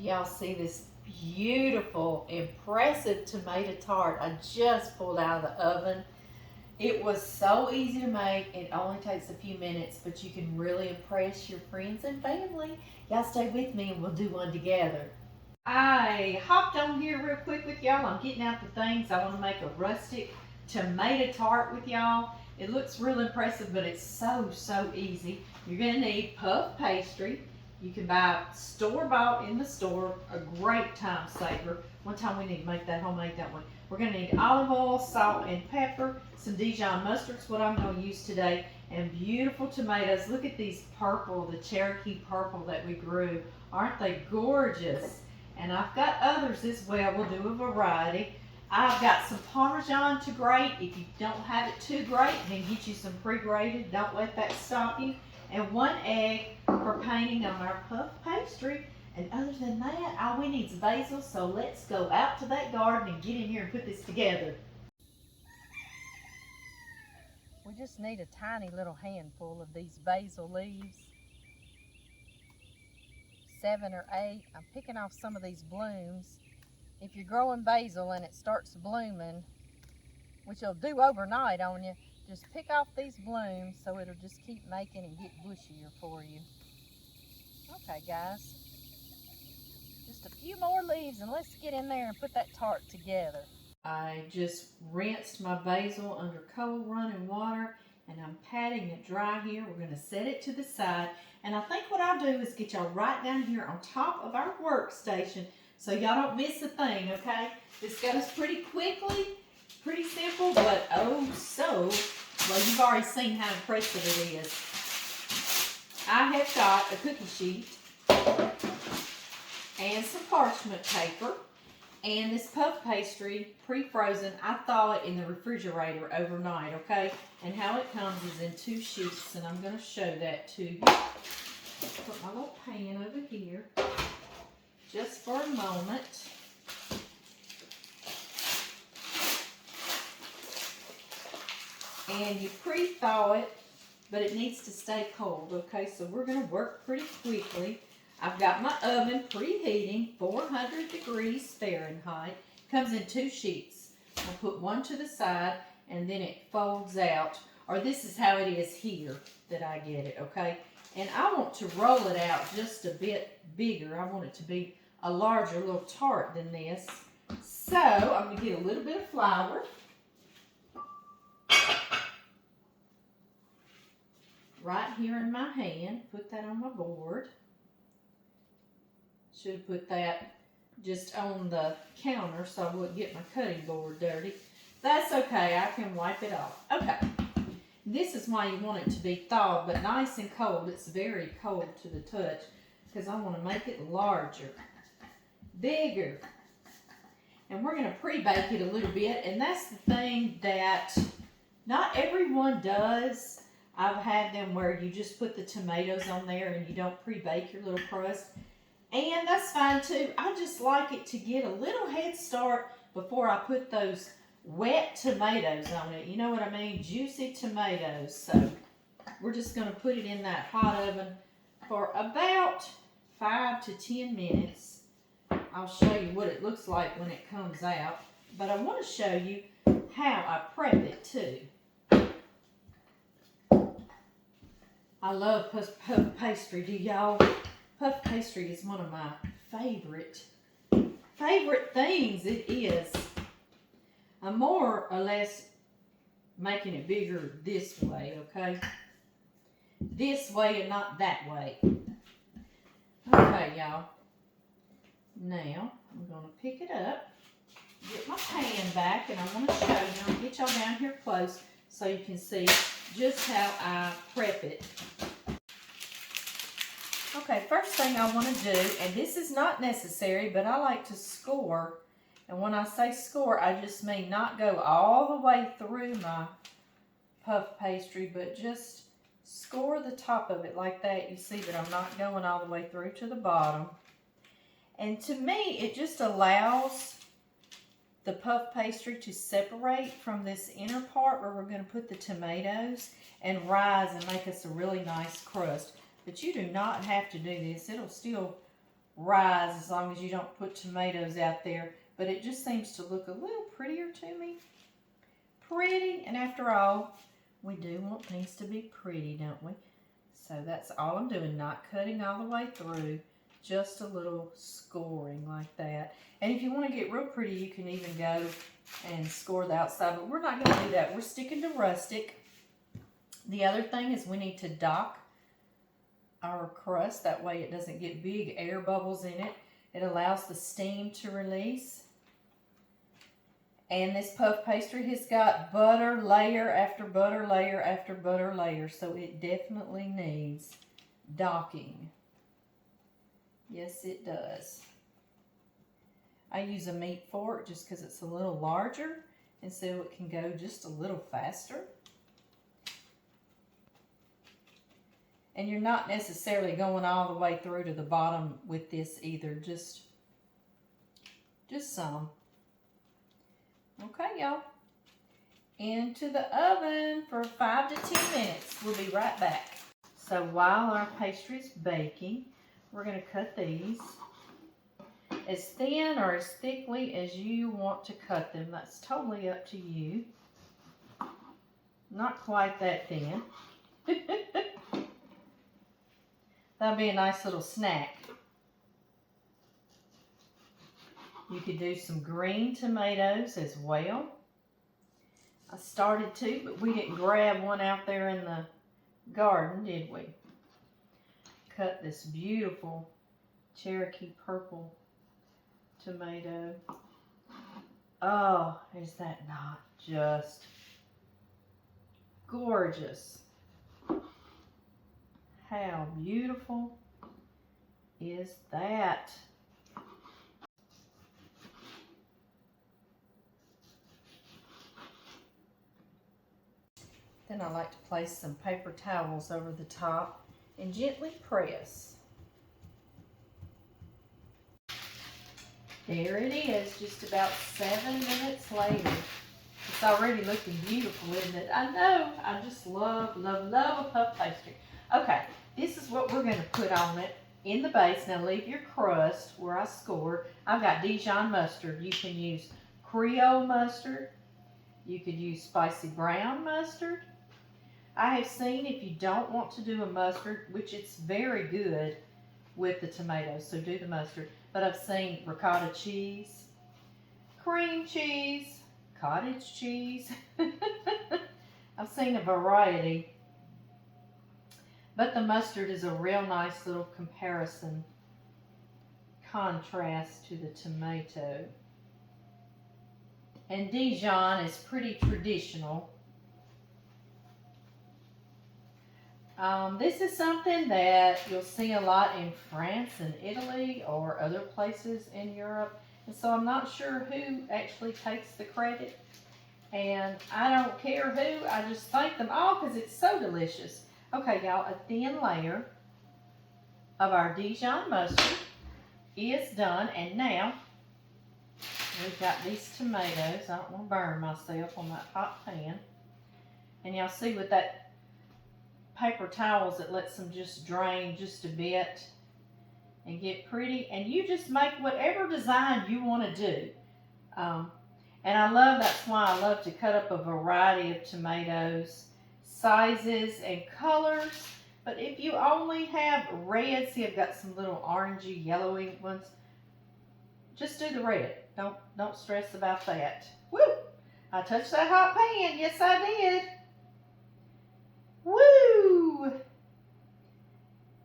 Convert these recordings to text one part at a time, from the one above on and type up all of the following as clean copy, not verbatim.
y'all see this beautiful, impressive tomato tart I just pulled out of the oven. It was so easy to make. It only takes a few minutes, but you can really impress your friends and family. Y'all stay with me and we'll do one together. I hopped on here real quick with y'all. I'm getting out the things. I want to make a rustic tomato tart with y'all. It looks real impressive, but it's so easy. You're going to need puff pastry. You can buy store-bought in the store, a great time saver. One time we need to make that homemade, don't we? We're going to need olive oil, salt, and pepper, some Dijon mustard's what I'm going to use today, and beautiful tomatoes. Look at these purple, the Cherokee purple that we grew. Aren't they gorgeous? And I've got others as well. We'll do a variety. I've got some Parmesan to grate. If you don't have it to grate, then get you some pre-grated. Don't let that stop you. And 1 egg for painting on our puff pastry. And other than that, all we need is basil. So let's go out to that garden and get in here and put this together. We just need a tiny little handful of these basil leaves. 7 or 8. I'm picking off some of these blooms. If you're growing basil and it starts blooming, which it'll do overnight on you, just pick off these blooms so it'll just keep making and get bushier for you. Okay guys, just a few more leaves and let's get in there and put that tart together. I just rinsed my basil under cold running water and I'm patting it dry here. We're going to set it to the side, and I think what I'll do is get y'all right down here on top of our workstation so y'all don't miss a thing, okay? This goes pretty quickly, pretty simple, but oh so, well, you've already seen how impressive it is. I have got a cookie sheet and some parchment paper and this puff pastry pre-frozen. I thaw it in the refrigerator overnight, okay? And how it comes is in 2 sheets, and I'm going to show that to you. Put my little pan over here just for a moment. And you pre-thaw it, but it needs to stay cold, okay? So we're going to work pretty quickly. I've got my oven preheating, 400 degrees Fahrenheit. Comes in 2 sheets. I'll put one to the side, and then it folds out. Or this is how it is here that I get it, okay? And I want to roll it out just a bit bigger. I want it to be a larger little tart than this. So I'm going to get a little bit of flour. Right here in my hand. Put that on my board. Should have put that just on the counter so I wouldn't get my cutting board dirty. That's okay, I can wipe it off. Okay, this is why you want it to be thawed, but nice and cold. It's very cold to the touch because I want to make it larger, bigger. And we're going to pre-bake it a little bit, and that's the thing that not everyone does. I've had them where you just put the tomatoes on there and you don't pre-bake your little crust. And that's fine too. I just like it to get a little head start before I put those wet tomatoes on it. You know what I mean? Juicy tomatoes. So we're just going to put it in that hot oven for about 5 to 10 minutes. I'll show you what it looks like when it comes out. But I want to show you how I prep it too. I love puff pastry. Do y'all? Puff pastry is one of my favorite things. It is. I'm more or less making it bigger this way, okay? This way and not that way. Okay, y'all. Now, I'm going to pick it up, get my pan back, and I want to show you, I'm going to get y'all down here close so you can see just how I prep it. Okay, first thing I want to do, and this is not necessary, but I like to score. And when I say score, I just mean not go all the way through my puff pastry, but just score the top of it like that. You see that I'm not going all the way through to the bottom. And to me, it just allows the puff pastry to separate from this inner part where we're going to put the tomatoes and rise and make us a really nice crust. But you do not have to do this. It'll still rise as long as you don't put tomatoes out there. But it just seems to look a little prettier to me. Pretty, and after all, we do want things to be pretty, don't we? So that's all I'm doing, not cutting all the way through, just a little scoring like that. And if you want to get real pretty, you can even go and score the outside, but we're not going to do that. We're sticking to rustic. The other thing is we need to dock our crust, that way it doesn't get big air bubbles in it. It allows the steam to release. And this puff pastry has got butter layer after butter layer after butter layer, so it definitely needs docking. Yes, it does. I use a meat fork just because it's a little larger and so it can go just a little faster. And you're not necessarily going all the way through to the bottom with this either, just some. Okay, y'all. Into the oven for 5 to 10 minutes. We'll be right back. So while our pastry is baking, we're going to cut these as thin or as thickly as you want to cut them. That's totally up to you. Not quite that thin. That'll be a nice little snack. You could do some green tomatoes as well. I started to, but we didn't grab one out there in the garden, did we? Cut this beautiful Cherokee purple tomato. Oh, is that not just gorgeous? How beautiful is that? Then I like to place some paper towels over the top and gently press. There it is, just about 7 minutes later. It's already looking beautiful, isn't it? I know, I just love, love, love a puff pastry. Okay, this is what we're going to put on it in the base. Now leave your crust where I scored. I've got Dijon mustard. You can use Creole mustard. You could use spicy brown mustard. I have seen if you don't want to do a mustard, which it's very good with the tomatoes, so do the mustard. But I've seen ricotta cheese, cream cheese, cottage cheese. I've seen a variety. But the mustard is a real nice little comparison, contrast to the tomato. And Dijon is pretty traditional. This is something that you'll see a lot in France and Italy or other places in Europe. And so I'm not sure who actually takes the credit. And I don't care who, I just thank them all because it's so delicious. Okay, y'all, a thin layer of our Dijon mustard is done. And now we've got these tomatoes. I don't want to burn myself on that hot pan. And y'all see with that paper towels, it lets them just drain just a bit and get pretty. And you just make whatever design you want to do. And I love, that's why I love to cut up a variety of tomatoes, sizes and colors. But if you only have red, see I've got some little orangey, yellowy ones, just do the red. Don't stress about that. Woo! I touched that hot pan. Yes, I did. Woo!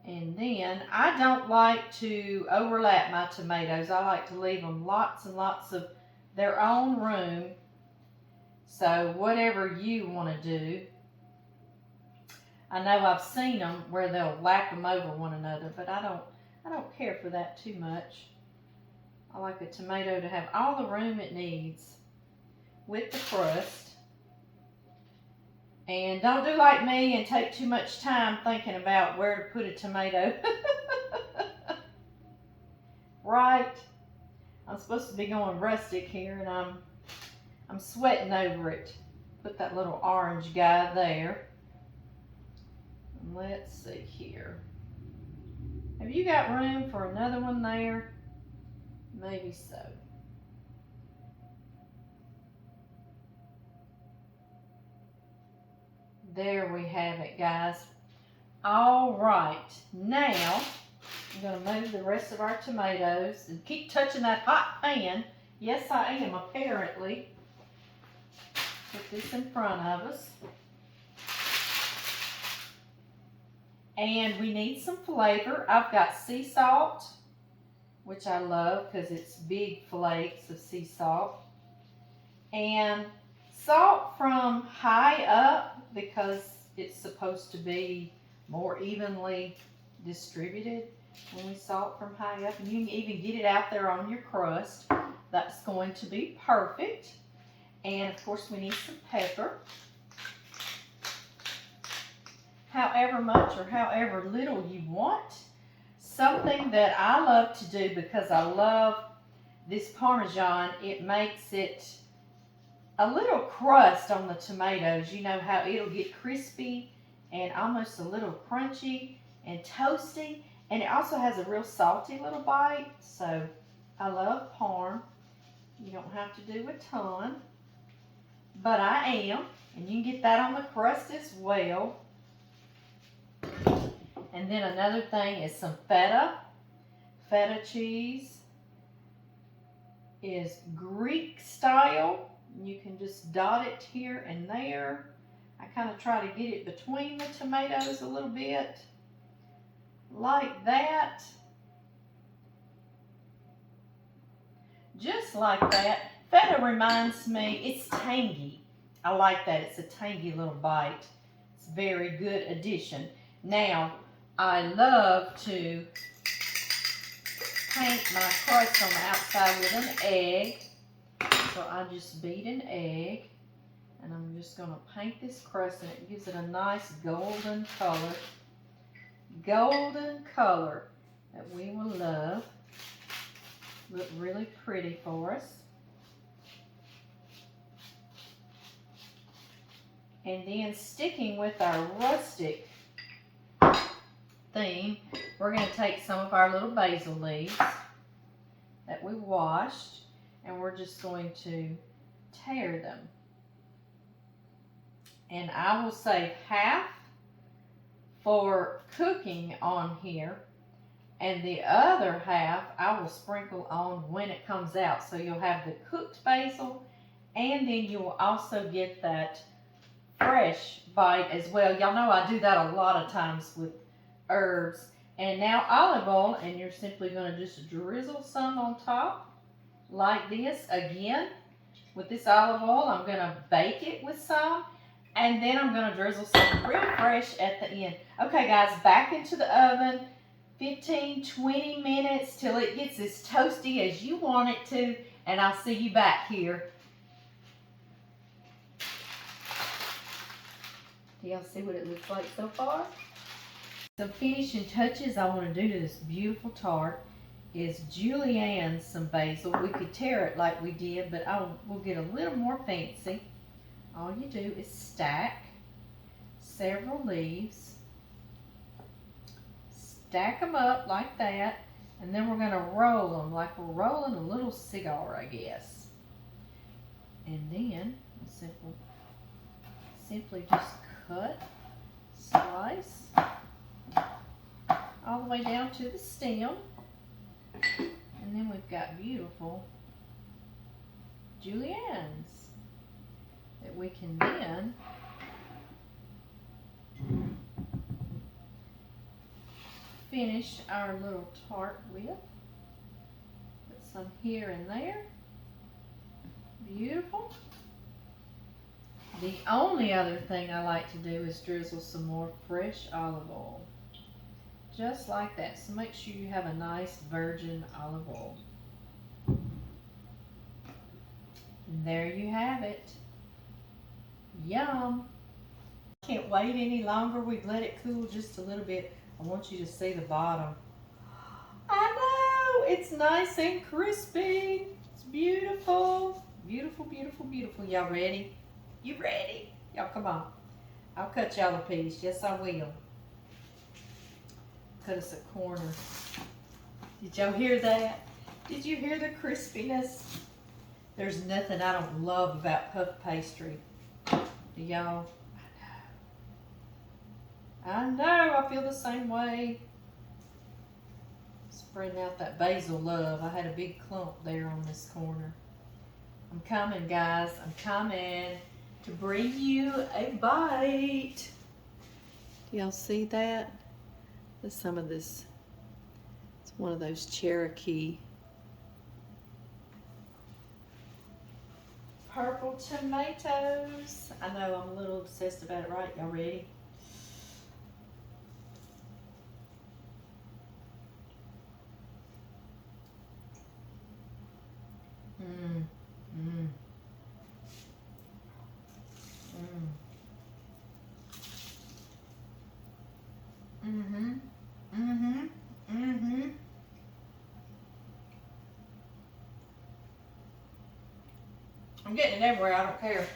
And then I don't like to overlap my tomatoes. I like to leave them lots and lots of their own room. So whatever you want to do. I know I've seen them where they'll lap them over one another, but I don't care for that too much. I like a tomato to have all the room it needs with the crust. And don't do like me and take too much time thinking about where to put a tomato. Right? I'm supposed to be going rustic here and I'm sweating over it. Put that little orange guy there. Let's see here. Have you got room for another one there? Maybe so. There we have it, guys. All right, now I'm going to move the rest of our tomatoes and keep touching that hot pan. Yes, I am, apparently. Put this in front of us. And we need some flavor. I've got sea salt, which I love because it's big flakes of sea salt. And salt from high up because it's supposed to be more evenly distributed when we salt from high up. And you can even get it out there on your crust. That's going to be perfect. And of course we need some pepper. However much or however little you want. Something that I love to do because I love this Parmesan, it makes it a little crust on the tomatoes. You know how it'll get crispy and almost a little crunchy and toasty. And it also has a real salty little bite. So I love Parm. You don't have to do a ton. But I am. And you can get that on the crust as well. And then another thing is some feta. Feta cheese is Greek style. You can just dot it here and there. I kind of try to get it between the tomatoes a little bit. Like that. Just like that. Feta reminds me, it's tangy. I like that. It's a tangy little bite. It's a very good addition. Now, I love to paint my crust on the outside with an egg. So I just beat an egg. And I'm just going to paint this crust and it gives it a nice golden color. Golden color that we will love. Look really pretty for us. And then sticking with our rustic theme, we're going to take some of our little basil leaves that we washed and we're just going to tear them. And I will save half for cooking on here and the other half I will sprinkle on when it comes out. So you'll have the cooked basil and then you will also get that fresh bite as well. Y'all know I do that a lot of times with herbs. And now olive oil, and you're simply going to just drizzle some on top like this. Again, with this olive oil, I'm going to bake it with some, and then I'm going to drizzle some real fresh at the end. Okay, guys, back into the oven, 15-20 minutes till it gets as toasty as you want it to, and I'll see you back here. Do y'all see what it looks like so far? Some finishing touches I want to do to this beautiful tart is julienne some basil. We could tear it like we did, but we'll get a little more fancy. All you do is stack several leaves. Stack them up like that, and then we're going to roll them like we're rolling a little cigar, I guess. And then we'll simply just cut, slice, all the way down to the stem. And then we've got beautiful juliennes that we can then finish our little tart with. Put some here and there. Beautiful. The only other thing I like to do is drizzle some more fresh olive oil. Just like that. So make sure you have a nice virgin olive oil. And there you have it. Yum. Can't wait any longer. We've let it cool just a little bit. I want you to see the bottom. I know. It's nice and crispy. It's beautiful. Beautiful, beautiful, beautiful. Y'all ready? You ready? Y'all come on. I'll cut y'all a piece. Yes, I will. cut us a corner. Did y'all hear that? Did you hear the crispiness? There's nothing I don't love about puff pastry. Do y'all? I know, I feel the same way. Spreading out that basil love. I had a big clump there on this corner. I'm coming, guys. I'm coming to bring you a bite. Do y'all see that? There's some of this. It's one of those Cherokee purple tomatoes. I know I'm a little obsessed about it, right? Y'all ready? Mmm. Mmm. Mmm. Mm-hmm. Mm-hmm. Mm-hmm. I'm getting it everywhere, I don't care.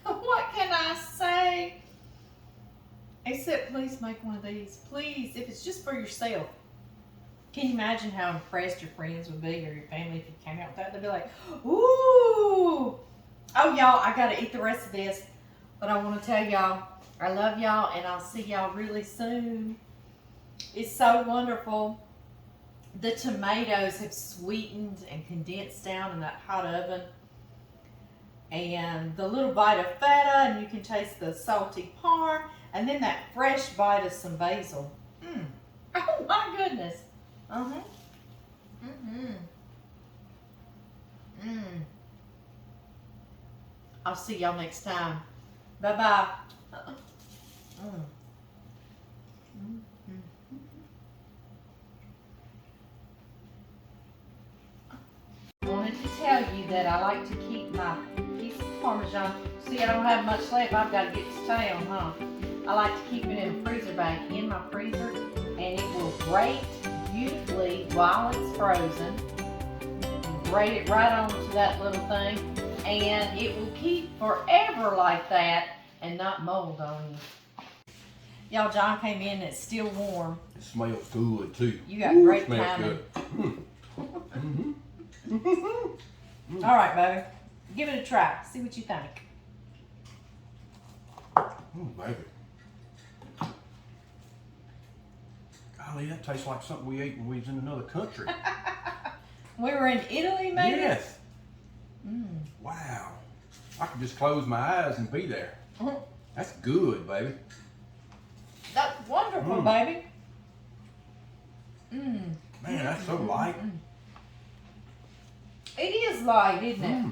What can I say? Except please make one of these. Please, if it's just for yourself. Can you imagine how impressed your friends would be or your family if you came out with that? They'd be like, ooh. Oh, y'all, I got to eat the rest of this. But I want to tell y'all, I love y'all, and I'll see y'all really soon. It's so wonderful. The tomatoes have sweetened and condensed down in that hot oven. And the little bite of feta, and you can taste the salty parm, and then that fresh bite of some basil. Mmm. Oh my goodness. Uh-huh. Mm-hmm. Mmm. I'll see y'all next time. Bye-bye. I wanted to tell you that I like to keep my piece of Parmesan. See, I don't have much left. I've got to get to town, huh? I like to keep it in a freezer bag in my freezer, and it will grate beautifully while it's frozen. Grate it right onto that little thing, and it will keep forever like that and not mold on you. Y'all, John came in and it's still warm. It smells good too. You got great timing. All right, baby. Give it a try. See what you think. Baby. Golly, that tastes like something we ate when we was in another country. We were in Italy, maybe? Yes. Wow. I could just close my eyes and be there. That's good, baby. That's wonderful, baby. Man, that's so light. It is light, isn't it?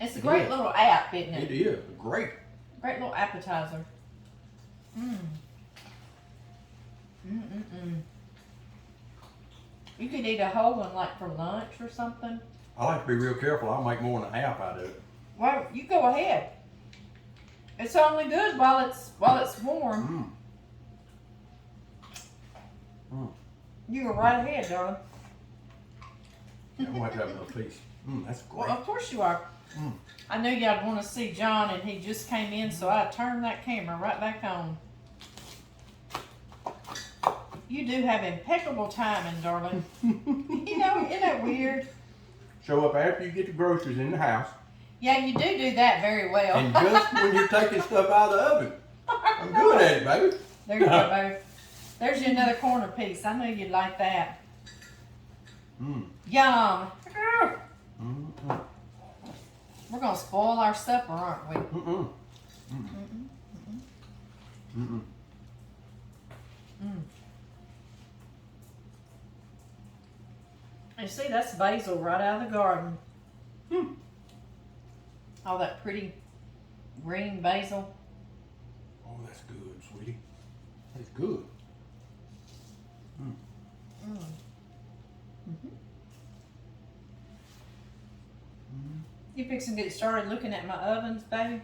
It's a great little app, isn't it? It is. Great. Great little appetizer. You could eat a whole one like for lunch or something. I like to be real careful. I'll make more than a half out of it. Well, you go ahead. It's only good while it's warm. You go right ahead, darling. I'm going to have to have another piece. That's great. Well, of course you are. I knew y'all want to see John, and he just came in, so I turned that camera right back on. You do have impeccable timing, darling. You know, isn't that weird? Show up after you get the groceries in the house. Yeah, you do that very well. And just when you're taking stuff out of the oven. I'm good at it, baby. There you go, baby. There's you another corner piece. I knew you'd like that. Yum. We're going to spoil our supper, aren't we? You see, that's basil right out of the garden. All that pretty green basil. Oh, that's good, sweetie. That's good. You fixing to get started looking at my ovens, baby?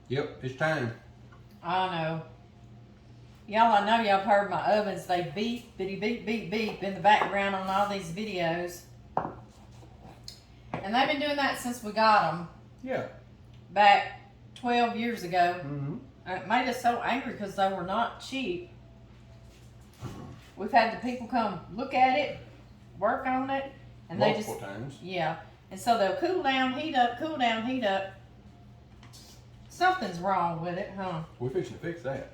Yep, it's time. I know. Y'all, I know y'all heard my ovens. They beep, bitty beep, beep, beep in the background on all these videos. And they've been doing that since we got them. Yeah. Back 12 years ago. Mm-hmm. And it made us so angry because they were not cheap. We've had the people come look at it, work on it, and Multiple times. Yeah. And so they'll cool down, heat up, cool down, heat up. Something's wrong with it, huh? We're fixing to fix that.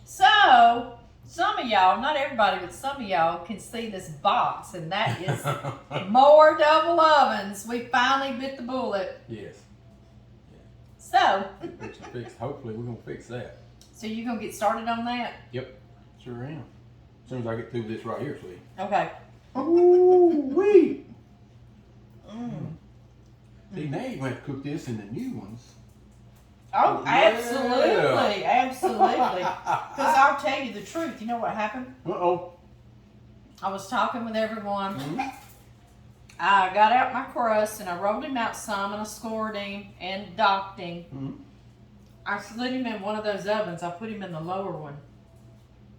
So, some of y'all, not everybody, but some of y'all can see this box, and that is more double ovens. We finally bit the bullet. Yes. So, Fixing to fix. Hopefully, we're gonna fix that. so you gonna get started on that? Yep. Sure am. As soon as I get through this right here, sweetie. Okay. Ooh wee! Mm. See, now you're gonna have to cook this in the new ones. Oh, Yeah. absolutely, absolutely. Because I'll tell you the truth. You know what happened? Uh-oh. I was talking with everyone. Mm-hmm. I got out my crust and I rolled him out some and I scored him and docked him. Mm-hmm. I slid him in one of those ovens. I put him in the lower one.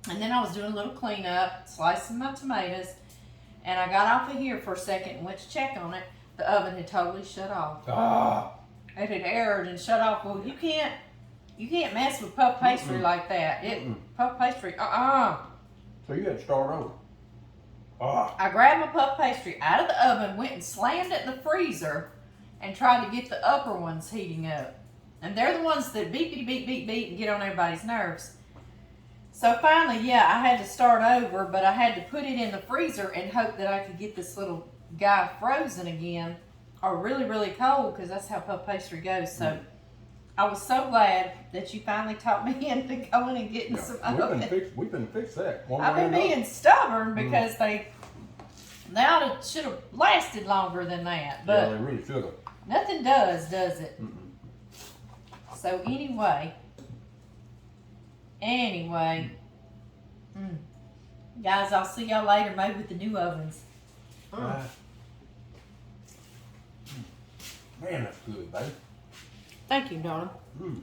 And then I was doing a little cleanup, slicing my tomatoes. And I got off of here for a second and went to check on it. The oven had totally shut off. Ah. It had aired and shut off. Well, you can't mess with puff pastry like that. Puff pastry, So you had to start over. Ah. I grabbed my puff pastry out of the oven, went and slammed it in the freezer, and tried to get the upper ones heating up. And they're the ones that beep, beep, beep, beep, beep, and get on everybody's nerves. So finally, yeah, I had to start over, but I had to put it in the freezer and hope that I could get this little guy frozen again, or really, really cold, because that's how puff pastry goes. So I was so glad that you finally taught me into going and getting some oven. We've been fix that. I've been being stubborn because they should have lasted longer than that, but yeah, they really should have. nothing does it? So anyway, guys, I'll see y'all later, maybe with the new ovens. Man, that's good, baby. Thank you, darling. Mm.